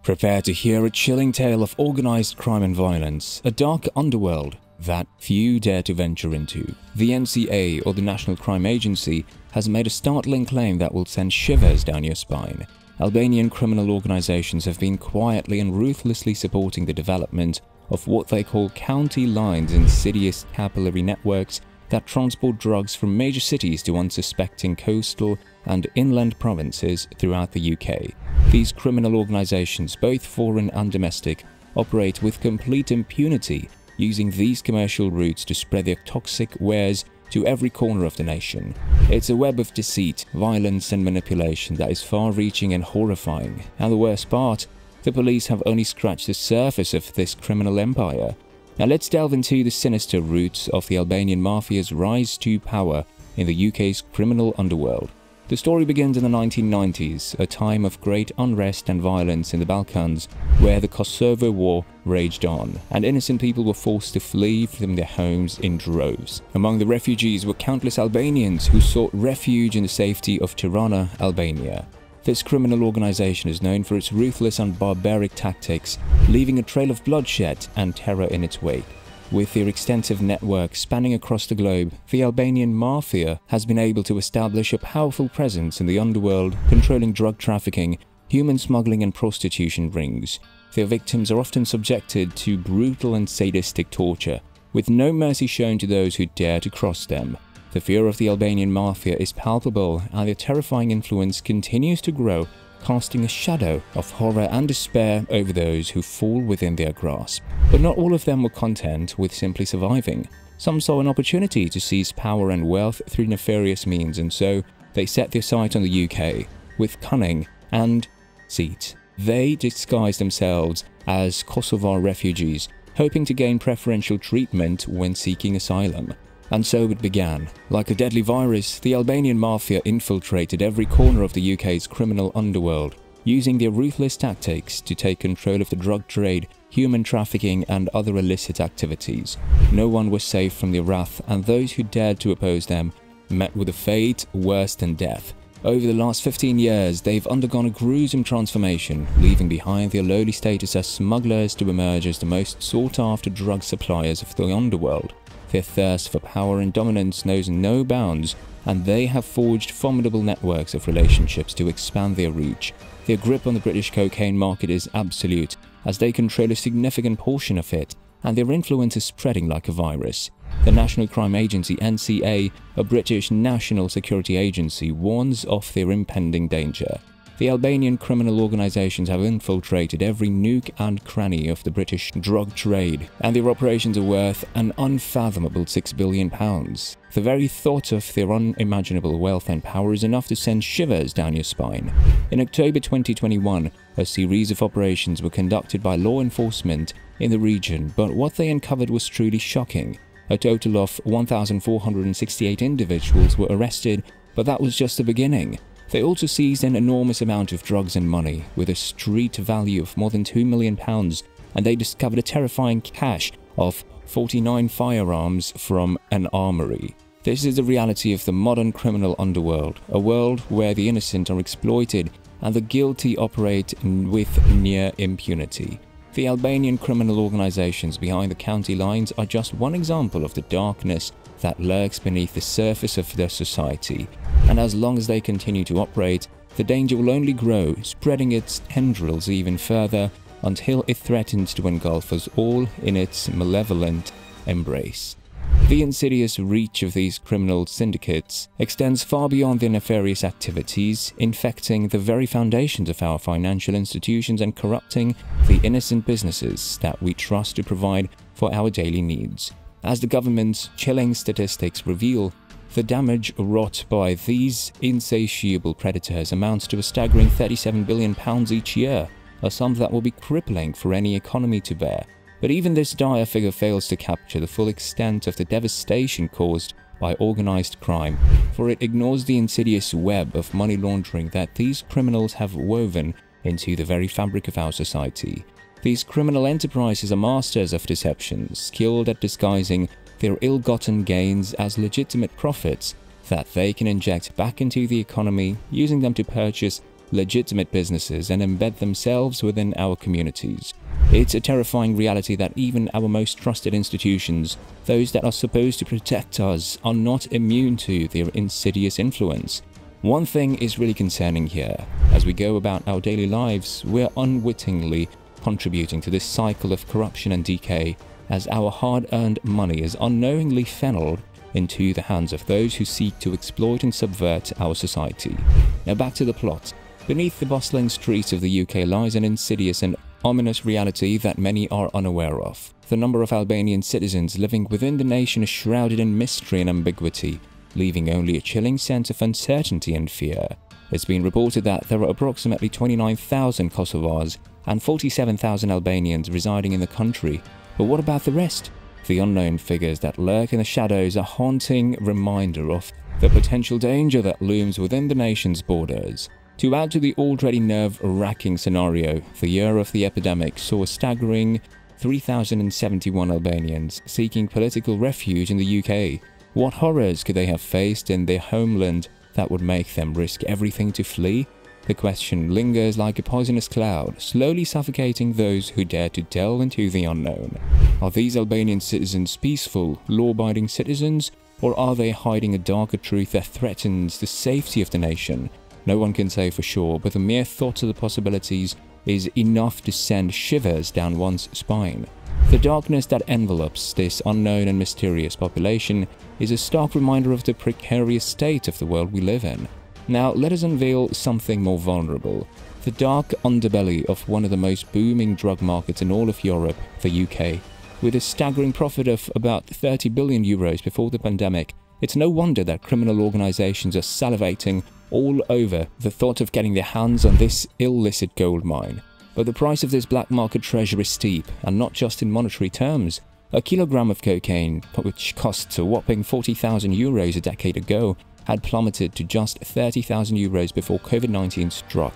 Prepare to hear a chilling tale of organized crime and violence, a dark underworld that few dare to venture into. The NCA, or the National Crime Agency, has made a startling claim that will send shivers down your spine. Albanian criminal organizations have been quietly and ruthlessly supporting the development of what they call county lines, insidious capillary networks that transport drugs from major cities to unsuspecting coastal and inland provinces throughout the UK. These criminal organizations, both foreign and domestic, operate with complete impunity, using these commercial routes to spread their toxic wares to every corner of the nation. It's a web of deceit, violence and manipulation that is far-reaching and horrifying. And the worst part, the police have only scratched the surface of this criminal empire. Now let's delve into the sinister roots of the Albanian Mafia's rise to power in the UK's criminal underworld. The story begins in the 1990s, a time of great unrest and violence in the Balkans, where the Kosovo War raged on, and innocent people were forced to flee from their homes in droves. Among the refugees were countless Albanians who sought refuge in the safety of Tirana, Albania. This criminal organization is known for its ruthless and barbaric tactics, leaving a trail of bloodshed and terror in its wake. With their extensive network spanning across the globe, the Albanian Mafia has been able to establish a powerful presence in the underworld, controlling drug trafficking, human smuggling and prostitution rings. Their victims are often subjected to brutal and sadistic torture, with no mercy shown to those who dare to cross them. The fear of the Albanian Mafia is palpable, and their terrifying influence continues to grow, casting a shadow of horror and despair over those who fall within their grasp. But not all of them were content with simply surviving. Some saw an opportunity to seize power and wealth through nefarious means, and so they set their sight on the UK. With cunning and deceit, they disguised themselves as Kosovar refugees, hoping to gain preferential treatment when seeking asylum. And so it began. Like a deadly virus, the Albanian Mafia infiltrated every corner of the UK's criminal underworld, using their ruthless tactics to take control of the drug trade, human trafficking and other illicit activities. No one was safe from their wrath, and those who dared to oppose them met with a fate worse than death. Over the last 15 years, they've undergone a gruesome transformation, leaving behind their lowly status as smugglers to emerge as the most sought-after drug suppliers of the underworld. Their thirst for power and dominance knows no bounds, and they have forged formidable networks of relationships to expand their reach. Their grip on the British cocaine market is absolute, as they control a significant portion of it, and their influence is spreading like a virus. The National Crime Agency (NCA), a British national security agency, warns of their impending danger. The Albanian criminal organizations have infiltrated every nook and cranny of the British drug trade, and their operations are worth an unfathomable £6 billion. The very thought of their unimaginable wealth and power is enough to send shivers down your spine. In October 2021, a series of operations were conducted by law enforcement in the region, but what they uncovered was truly shocking. A total of 1,468 individuals were arrested, but that was just the beginning. They also seized an enormous amount of drugs and money, with a street value of more than £2 million, and they discovered a terrifying cache of 49 firearms from an armory. This is the reality of the modern criminal underworld, a world where the innocent are exploited and the guilty operate with near impunity. The Albanian criminal organizations behind the county lines are just one example of the darkness that lurks beneath the surface of their society, and as long as they continue to operate, the danger will only grow, spreading its tendrils even further until it threatens to engulf us all in its malevolent embrace. The insidious reach of these criminal syndicates extends far beyond their nefarious activities, infecting the very foundations of our financial institutions and corrupting the innocent businesses that we trust to provide for our daily needs. As the government's chilling statistics reveal, the damage wrought by these insatiable predators amounts to a staggering £37 billion each year, a sum that will be crippling for any economy to bear. But even this dire figure fails to capture the full extent of the devastation caused by organized crime, for it ignores the insidious web of money laundering that these criminals have woven into the very fabric of our society. These criminal enterprises are masters of deception, skilled at disguising their ill-gotten gains as legitimate profits that they can inject back into the economy, using them to purchase legitimate businesses and embed themselves within our communities. It's a terrifying reality that even our most trusted institutions, those that are supposed to protect us, are not immune to their insidious influence. One thing is really concerning here. As we go about our daily lives, we're unwittingly contributing to this cycle of corruption and decay, as our hard-earned money is unknowingly funneled into the hands of those who seek to exploit and subvert our society. Now back to the plot. Beneath the bustling streets of the UK lies an insidious and ominous reality that many are unaware of. The number of Albanian citizens living within the nation is shrouded in mystery and ambiguity, leaving only a chilling sense of uncertainty and fear. It's been reported that there are approximately 29,000 Kosovars and 47,000 Albanians residing in the country. But what about the rest? The unknown figures that lurk in the shadows are a haunting reminder of the potential danger that looms within the nation's borders. To add to the already nerve-wracking scenario, the year of the epidemic saw a staggering 3,071 Albanians seeking political refuge in the UK. What horrors could they have faced in their homeland that would make them risk everything to flee? The question lingers like a poisonous cloud, slowly suffocating those who dare to delve into the unknown. Are these Albanian citizens peaceful, law-abiding citizens, or are they hiding a darker truth that threatens the safety of the nation? No one can say for sure, but the mere thought of the possibilities is enough to send shivers down one's spine. The darkness that envelops this unknown and mysterious population is a stark reminder of the precarious state of the world we live in. Now, let us unveil something more vulnerable. The dark underbelly of one of the most booming drug markets in all of Europe, the UK. With a staggering profit of about 30 billion euros before the pandemic, it's no wonder that criminal organizations are salivating all over the thought of getting their hands on this illicit gold mine. But the price of this black market treasure is steep, and not just in monetary terms. A kilogram of cocaine, which cost a whopping 40,000 euros a decade ago, had plummeted to just 30,000 euros before COVID-19 struck.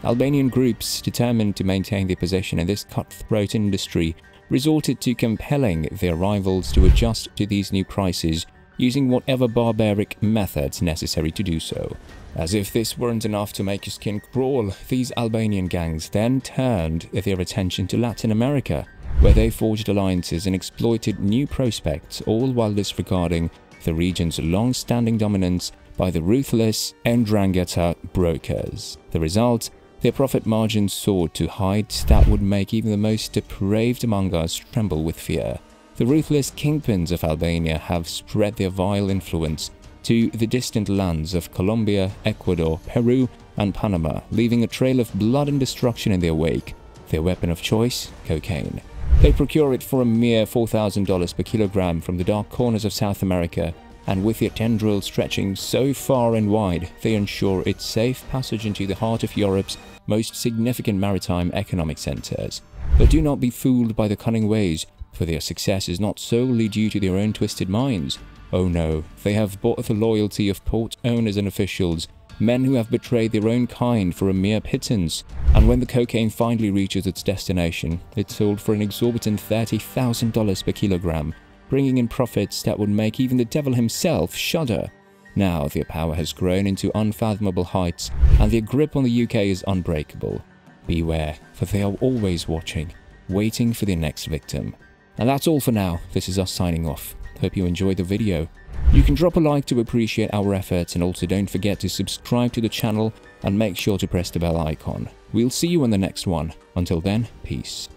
Albanian groups, determined to maintain their position in this cutthroat industry, resorted to compelling their rivals to adjust to these new prices, using whatever barbaric methods necessary to do so. As if this weren't enough to make your skin crawl, these Albanian gangs then turned their attention to Latin America, where they forged alliances and exploited new prospects, all while disregarding the region's long-standing dominance by the ruthless Ndrangheta brokers. The result? Their profit margins soared to heights that would make even the most depraved among us tremble with fear. The ruthless kingpins of Albania have spread their vile influence to the distant lands of Colombia, Ecuador, Peru, and Panama, leaving a trail of blood and destruction in their wake. Their weapon of choice? Cocaine. They procure it for a mere $4,000 per kilogram from the dark corners of South America, and with their tendrils stretching so far and wide, they ensure its safe passage into the heart of Europe's most significant maritime economic centers. But do not be fooled by the cunning ways, for their success is not solely due to their own twisted minds. Oh no, they have bought the loyalty of port owners and officials, men who have betrayed their own kind for a mere pittance, and when the cocaine finally reaches its destination, it's sold for an exorbitant $30,000 per kilogram, bringing in profits that would make even the devil himself shudder. Now their power has grown into unfathomable heights, and their grip on the UK is unbreakable. Beware, for they are always watching, waiting for their next victim. And that's all for now. This is us signing off. Hope you enjoyed the video. You can drop a like to appreciate our efforts, and also don't forget to subscribe to the channel and make sure to press the bell icon. We'll see you in the next one. Until then, peace.